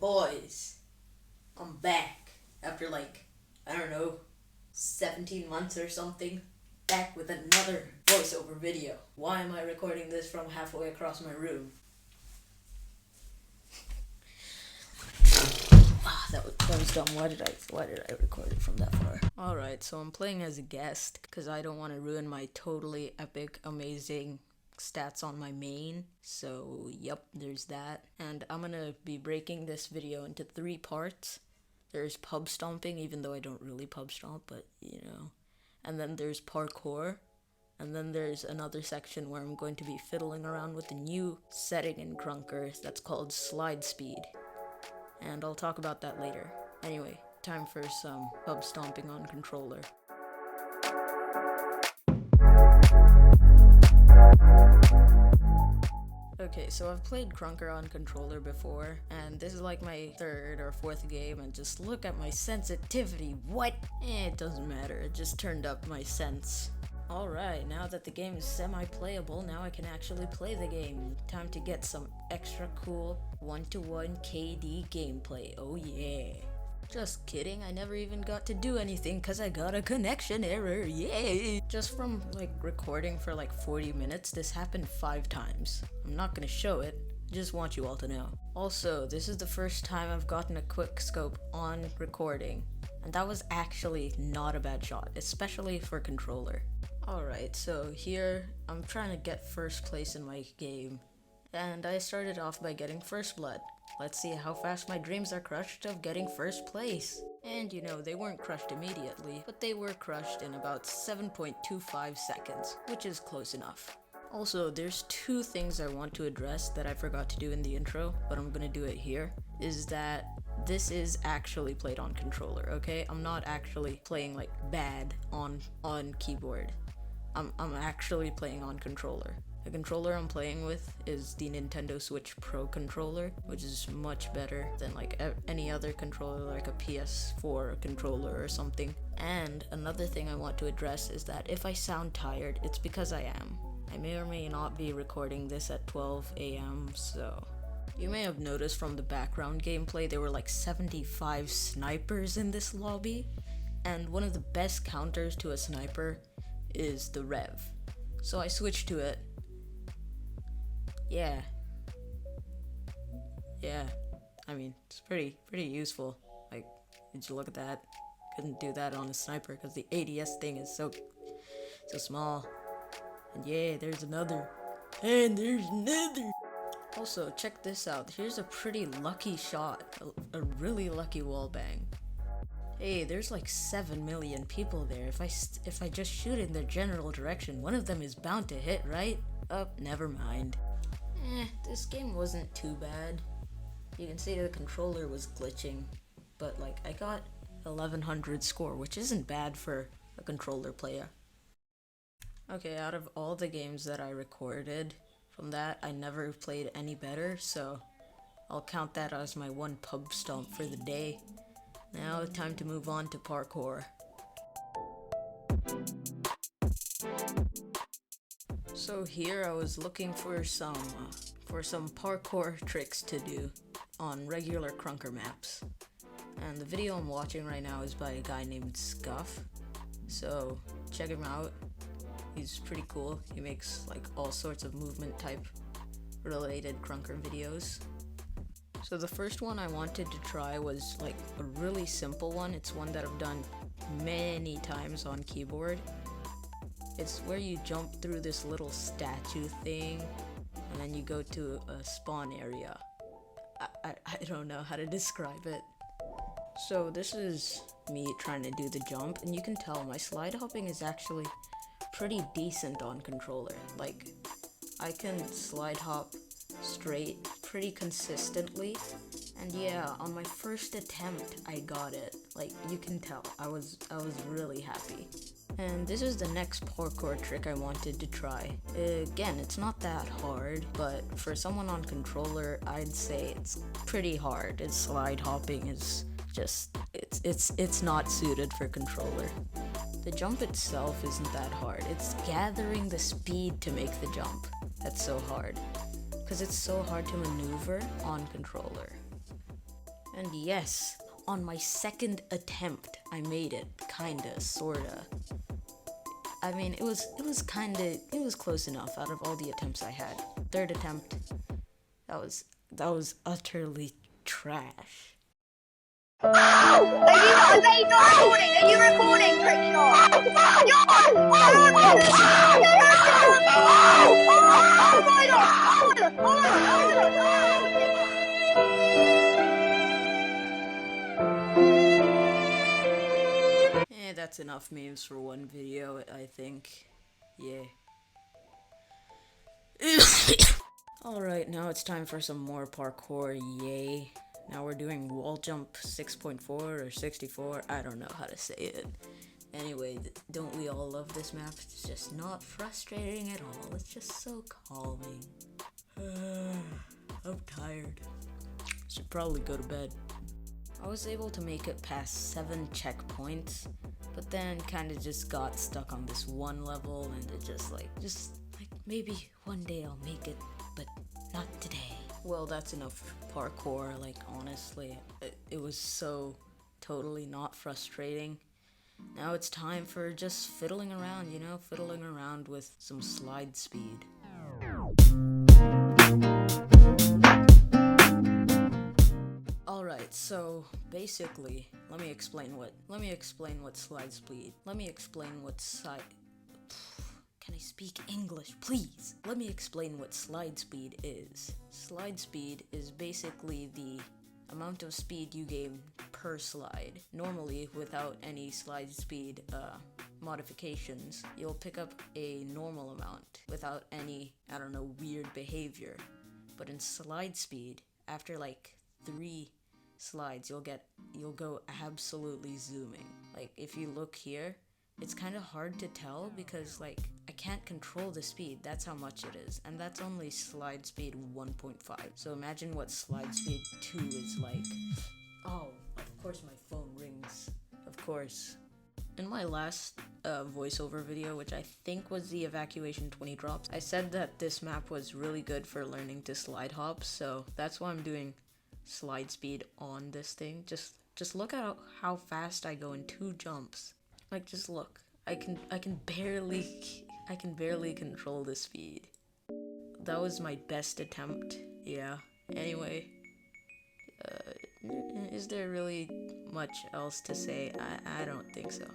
Boys, I'm back after I don't know, 17 months or something. Back with another voiceover video. Why am I recording this from halfway across my room? That was dumb. Why did I record it from that far? Alright, so I'm playing as a guest because I don't want to ruin my totally epic, amazing stats on my main. So, yep, there's that. And I'm gonna be breaking this video into 3 parts. There's pub stomping, even though I don't really pub stomp, but you know. And then there's parkour. And then there's another section where I'm going to be fiddling around with a new setting in KraNkeR that's called slide speed. And I'll talk about that later. Anyway, time for some pub stomping on controller. Okay, so I've played KraNkeR on controller before, and this is like my 3rd or 4th game, and just look at my sensitivity. What? It doesn't matter, it just turned up my sense. Alright, now that the game is semi-playable, now I can actually play the game. Time to get some extra cool 1-to-1 KD gameplay, oh yeah. Just kidding, I never even got to do anything cause I got a connection error, yay! Just from recording for 40 minutes, this happened 5 times. I'm not gonna show it, I just want you all to know. Also, this is the first time I've gotten a quick scope on recording, and that was actually not a bad shot, especially for controller. Alright, so here, I'm trying to get first place in my game, and I started off by getting first blood. Let's see how fast my dreams are crushed of getting first place. And you know, they weren't crushed immediately, but they were crushed in about 7.25 seconds, which is close enough. Also, there's 2 things I want to address that I forgot to do in the intro, but I'm gonna do it here, is that this is actually played on controller, okay? I'm not actually playing bad on keyboard. I'm actually playing on controller. The controller I'm playing with is the Nintendo Switch Pro controller, which is much better than any other controller, like a PS4 controller or something. And another thing I want to address is that if I sound tired, it's because I am. I may or may not be recording this at 12 a.m., so... You may have noticed from the background gameplay there were 75 snipers in this lobby, and one of the best counters to a sniper is the rev. So I switched to it. Yeah, I mean, it's pretty useful. Did you look at that? Couldn't do that on a sniper because the ADS thing is so small. And yeah, there's another. And there's another. Also, check this out. Here's a pretty lucky shot. A really lucky wallbang. Hey, there's 7 million people there. If I just shoot in their general direction, one of them is bound to hit, right? Oh, never mind. This game wasn't too bad. You can see the controller was glitching, but I got 1100 score, which isn't bad for a controller player. Okay, out of all the games that I recorded, from that I never played any better, so I'll count that as my 1 pub stomp for the day. Now time to move on to parkour. So here I was looking for some parkour tricks to do on regular KraNkeR maps. And the video I'm watching right now is by a guy named Scuff. So check him out. He's pretty cool. He makes all sorts of movement type related KraNkeR videos. So the first one I wanted to try was a really simple one. It's one that I've done many times on keyboard. It's where you jump through this little statue thing and then you go to a spawn area. I don't know how to describe it. So this is me trying to do the jump, and you can tell my slide hopping is actually pretty decent on controller. I can slide hop straight pretty consistently, and yeah, on my first attempt I got it. You can tell I was really happy. And this is the next parkour trick I wanted to try. Again, it's not that hard, but for someone on controller, I'd say it's pretty hard. Its slide hopping is just, it's not suited for controller. The jump itself isn't that hard. It's gathering the speed to make the jump that's so hard, because it's so hard to maneuver on controller. And yes, on my second attempt, I made it, kinda, sorta. I mean, it was close enough out of all the attempts I had. Third attempt, that was utterly trash. Are you not recording? Are you recording, KraNkeR? That's enough memes for one video, I think. Yeah. Alright, now it's time for some more parkour, yay. Now we're doing wall jump 6.4 or 64, I don't know how to say it. Anyway, don't we all love this map? It's just not frustrating at all, it's just so calming. I'm tired. Should probably go to bed. I was able to make it past 7 checkpoints, but then kinda just got stuck on this one level, and it just like maybe one day I'll make it, but not today. Well, that's enough parkour, like honestly, it was so totally not frustrating. Now it's time for just fiddling around, you know, fiddling around with some slide speed. Alright, so basically, let me explain what slide speed, can I speak English, please? Let me explain what slide speed is. Slide speed is basically the amount of speed you gain per slide. Normally, without any slide speed modifications, you'll pick up a normal amount without any, I don't know, weird behavior. But in slide speed, after like 3 slides, you'll go absolutely zooming. Like if you look here, it's kind of hard to tell because like I can't control the speed, that's how much it is, and that's only slide speed 1.5. So imagine what slide speed 2 is like. Oh, of course my phone rings. Of course. In my last voiceover video, which I think was the evacuation 20 drops, I said that this map was really good for learning to slide hop, so that's why I'm doing slide speed on this thing. Just look at how fast I go in 2 jumps. Like, just look. I can barely control the speed. That was my best attempt. Yeah. Anyway, is there really much else to say? I don't think so.